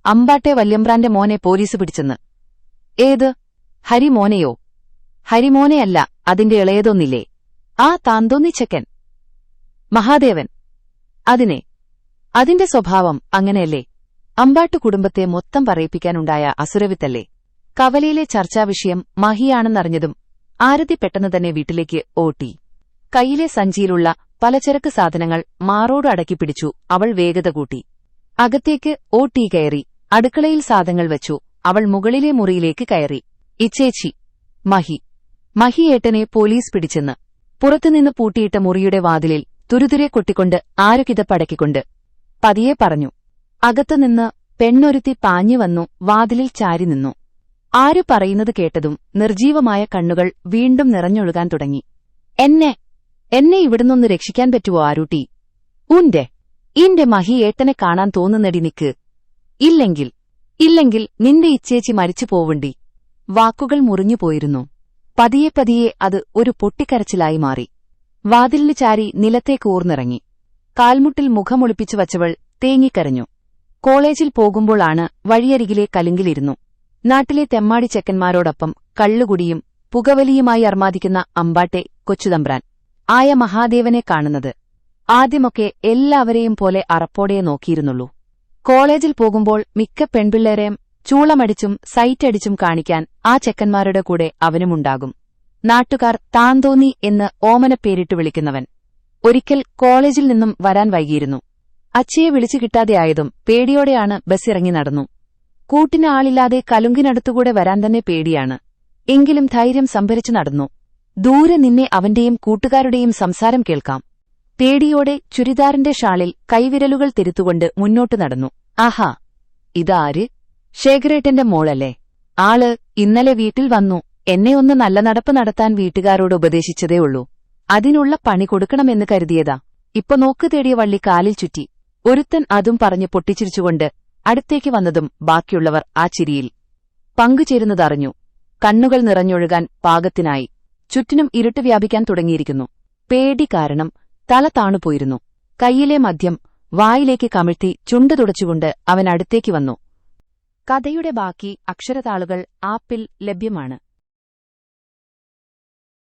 അമ്പാട്ടെ വല്യമ്പ്രാന്റെ മോനെ പോലീസ് പിടിച്ചെന്ന്. ഏത്? ഹരിമോനെയോ? ഹരിമോനെയല്ല, അതിന്റെ ഇളയതൊന്നില്ലേ, ആ താന്തോന്നിച്ചക്കൻ മഹാദേവൻ. അതിന്റെ സ്വഭാവം അങ്ങനെയല്ലേ? അമ്പാട്ടു കുടുംബത്തെ മൊത്തം പറയിപ്പിക്കാനുണ്ടായ അസുരവിത്തല്ലേ? കവലയിലെ ചർച്ചാവിഷയം മഹിയാണെന്നറിഞ്ഞതും ആരതി പെട്ടെന്ന് തന്നെ വീട്ടിലേക്ക് ഓട്ടി. കൈയിലെ സഞ്ചിയിലുള്ള പലചരക്ക് സാധനങ്ങൾ മാറോട് അടക്കിപ്പിടിച്ചു. അവൾ വേഗത കൂട്ടി. അകത്തേക്ക് ഓട്ടി കയറി. അടുക്കളയിൽ സാധനങ്ങൾ വെച്ചു. അവൾ മുകളിലെ മുറിയിലേക്ക് കയറി. ഇച്ചേച്ചി, മഹിയേട്ടനെ പോലീസ് പിടിച്ചെന്ന്. പുറത്തുനിന്ന് പൂട്ടിയിട്ട മുറിയുടെ വാതിലിൽ തുരുതുരെ കൊട്ടിക്കൊണ്ട് ആരുകിതപ്പടക്കിക്കൊണ്ട് പതിയെ പറഞ്ഞു. അകത്തുനിന്ന് പെണ്ണൊരുത്തി പാഞ്ഞുവന്നു. വാതിലിൽ ചാരി നിന്നു. ആരു പറയുന്നത് കേട്ടതും നിർജീവമായ കണ്ണുകൾ വീണ്ടും നിറഞ്ഞൊഴുകാൻ തുടങ്ങി. എന്നെ ഇവിടുന്നൊന്ന് രക്ഷിക്കാൻ പറ്റുവോ ആരൂട്ടി? ഇന്റെ മഹിയേട്ടനെ കാണാൻ തോന്നുന്നടി നിക്ക്. ഇല്ലെങ്കിൽ നിന്റെ ഇച്ചേച്ചി മരിച്ചു പോവണ്ടി. വാക്കുകൾ മുറിഞ്ഞുപോയിരുന്നു. പതിയെ പതിയെ അത് ഒരു പൊട്ടിക്കരച്ചിലായി മാറി. വാതിലിന് ചാരി നിലത്തേക്ക് ഊർന്നിറങ്ങി. കാൽമുട്ടിൽ മുഖമൊളിപ്പിച്ചു വച്ചവൾ തേങ്ങിക്കരഞ്ഞു. കോളേജിൽ പോകുമ്പോഴാണ് വഴിയരികിലെ കലുങ്കിലിരുന്നു നാട്ടിലെ തെമ്മാടി ചെക്കന്മാരോടൊപ്പം കള്ളുകുടിയും പുകവലിയുമായി അർമാദിക്കുന്ന അമ്പാട്ടെ കൊച്ചുതമ്പ്രാൻ ആയ മഹാദേവനെ കാണുന്നത്. ആദ്യമൊക്കെ എല്ലാവരെയും പോലെ അറപ്പോടെ നോക്കിയിരുന്നുള്ളൂ. കോളേജിൽ പോകുമ്പോൾ മിക്ക പെൺപിള്ളേരെയും ചൂളമടിച്ചും സൈറ്റടിച്ചും കാണിക്കാൻ ആ ചെക്കന്മാരുടെ കൂടെ അവനുമുണ്ടാകും. നാട്ടുകാർ താന്തോന്നി എന്ന് ഓമനപ്പേരിട്ട് വിളിക്കുന്നവൻ. ഒരിക്കൽ കോളേജിൽ നിന്നും വരാൻ വൈകിയിരുന്നു. അച്ഛയെ വിളിച്ചു കിട്ടാതെയായതും പേടിയോടെയാണ് ബസ്സിറങ്ങി നടന്നു. കൂട്ടിന് ആളില്ലാതെ കലുങ്കിനടുത്തുകൂടെ വരാൻ തന്നെ പേടിയാണ്. എങ്കിലും ധൈര്യം സംഭരിച്ചു നടന്നു. ദൂരെ നിന്നെ അവന്റെയും കൂട്ടുകാരുടെയും സംസാരം കേൾക്കാം. പേടിയോടെ ചുരിദാറിന്റെ ഷാളിൽ കൈവിരലുകൾ തിരുത്തുകൊണ്ട് മുന്നോട്ടു നടന്നു. ആഹാ, ഇതാര്? ശേഖരേട്ടന്റെ മോളല്ലേ? ആള് ഇന്നലെ വീട്ടിൽ വന്നു. എന്നെ ഒന്ന് നല്ല നടപ്പ് നടത്താൻ വീട്ടുകാരോട് ഉപദേശിച്ചതേ ഉള്ളൂ. അതിനുള്ള പണി കൊടുക്കണമെന്ന് കരുതിയതാ. ഇപ്പൊ നോക്ക് തേടിയ വള്ളി കാലിൽ ചുറ്റി. ഒരുത്തൻ അതും പറഞ്ഞ് പൊട്ടിച്ചിരിച്ചുകൊണ്ട് അടുത്തേക്ക് വന്നതും ബാക്കിയുള്ളവർ ആ ചിരിയിൽ പങ്കുചേരുന്നതറിഞ്ഞു. കണ്ണുകൾ നിറഞ്ഞൊഴുകാൻ പാകത്തിനായി. ചുറ്റിനും ഇരുട്ട് വ്യാപിക്കാൻ തുടങ്ങിയിരിക്കുന്നു. പേടി കാരണം തല താണുപോയിരുന്നു. കൈയിലെ മദ്യം വായിലേക്ക് കമിഴ്ത്തി ചുണ്ടു തുടച്ചുകൊണ്ട് അവൻ അടുത്തേക്ക് വന്നു. കഥയുടെ ബാക്കി അക്ഷരതാളുകൾ ആപ്പിൽ ലഭ്യമാണ്.